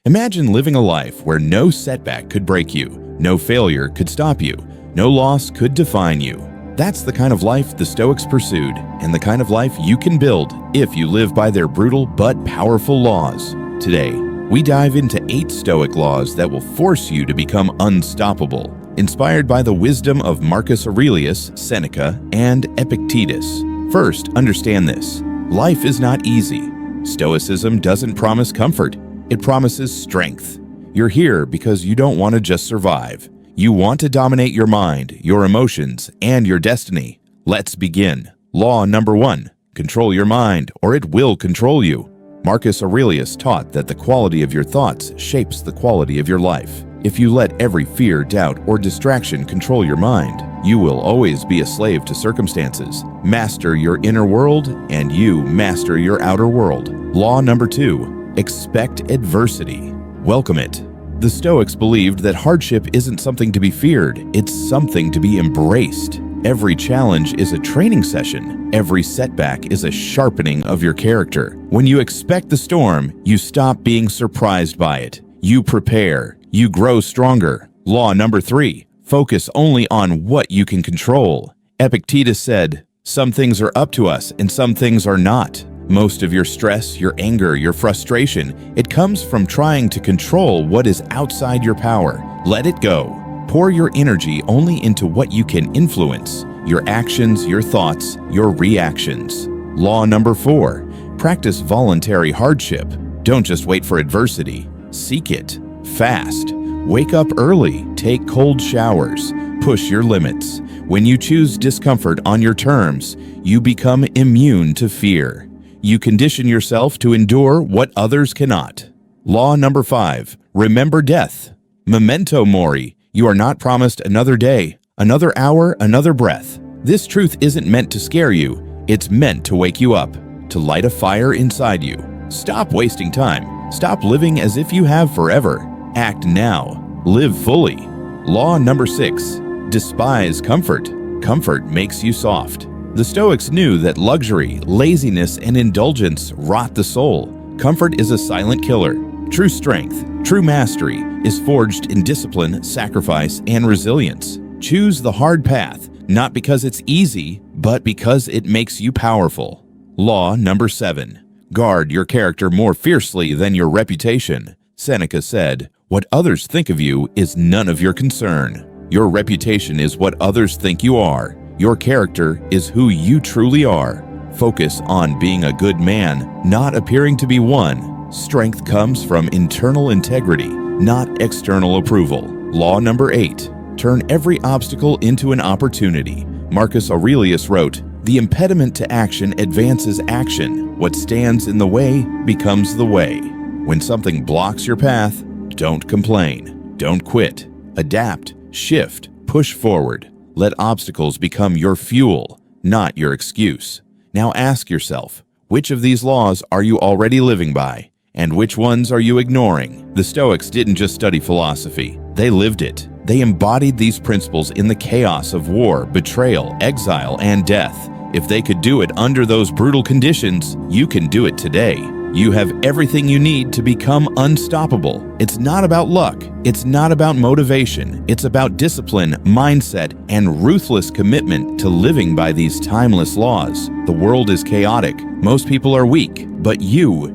Imagine living a life where no setback could break you, no failure could stop you, no loss could define you. That's the kind of life the Stoics pursued, and the kind of life you can build if you live by their brutal but powerful laws. Today, we dive into 8 Stoic laws that will force you to become unstoppable, inspired by the wisdom of Marcus Aurelius, Seneca, and Epictetus. First, understand this. Life is not easy. Stoicism doesn't promise comfort. It promises strength. You're here because you don't want to just survive. You want to dominate your mind, your emotions, and your destiny. Let's begin. Law number 1. Control your mind, or it will control you. Marcus Aurelius taught that the quality of your thoughts shapes the quality of your life. If you let every fear, doubt, or distraction control your mind, you will always be a slave to circumstances. Master your inner world, and you master your outer world. Law number 2. Expect adversity. Welcome it. The Stoics believed that hardship isn't something to be feared, it's something to be embraced. Every challenge is a training session. Every setback is a sharpening of your character. When you expect the storm, you stop being surprised by it. You prepare. You grow stronger. Law number 3. Focus only on what you can control. Epictetus said, "Some things are up to us and some things are not." Most of your stress, your anger, your frustration, it comes from trying to control what is outside your power. Let it go. Pour your energy only into what you can influence, your actions, your thoughts, your reactions. Law number 4. Practice voluntary hardship. Don't just wait for adversity. Seek it. Fast. Wake up early. Take cold showers. Push your limits. When you choose discomfort on your terms, you become immune to fear. You condition yourself to endure what others cannot. Law number 5. Remember death. Memento mori. You are not promised another day, another hour, another breath. This truth isn't meant to scare you. It's meant to wake you up, to light a fire inside you. Stop wasting time. Stop living as if you have forever. Act now. Live fully. Law number 6. Despise comfort. Comfort makes you soft. The Stoics knew that luxury, laziness, and indulgence rot the soul. Comfort is a silent killer. True strength, true mastery, is forged in discipline, sacrifice, and resilience. Choose the hard path, not because it's easy, but because it makes you powerful. Law number 7. Guard your character more fiercely than your reputation. Seneca said, "What others think of you is none of your concern. Your reputation is what others think you are. Your character is who you truly are." Focus on being a good man, not appearing to be one. Strength comes from internal integrity, not external approval. Law number 8. Turn every obstacle into an opportunity. Marcus Aurelius wrote, "The impediment to action advances action. What stands in the way becomes the way." When something blocks your path, don't complain. Don't quit. Adapt, shift, push forward. Let obstacles become your fuel, not your excuse. Now ask yourself, which of these laws are you already living by? And which ones are you ignoring? The Stoics didn't just study philosophy, they lived it. They embodied these principles in the chaos of war, betrayal, exile, and death. If they could do it under those brutal conditions, you can do it today. You have everything you need to become unstoppable. It's not about luck. It's not about motivation. It's about discipline, mindset, and ruthless commitment to living by these timeless laws. The world is chaotic. Most people are weak, but you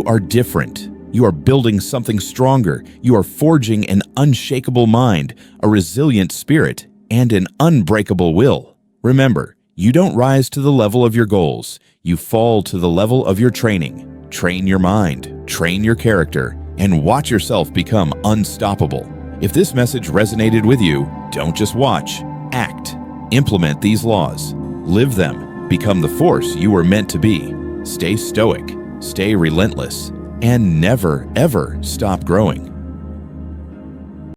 are different. You are building something stronger. You are forging an unshakable mind, a resilient spirit, and an unbreakable will. Remember, you don't rise to the level of your goals. You fall to the level of your training. Train your mind, train your character, and watch yourself become unstoppable. If this message resonated with you, don't just watch, act. Implement these laws. Live them. Become the force you were meant to be. Stay stoic, stay relentless, and never, ever stop growing.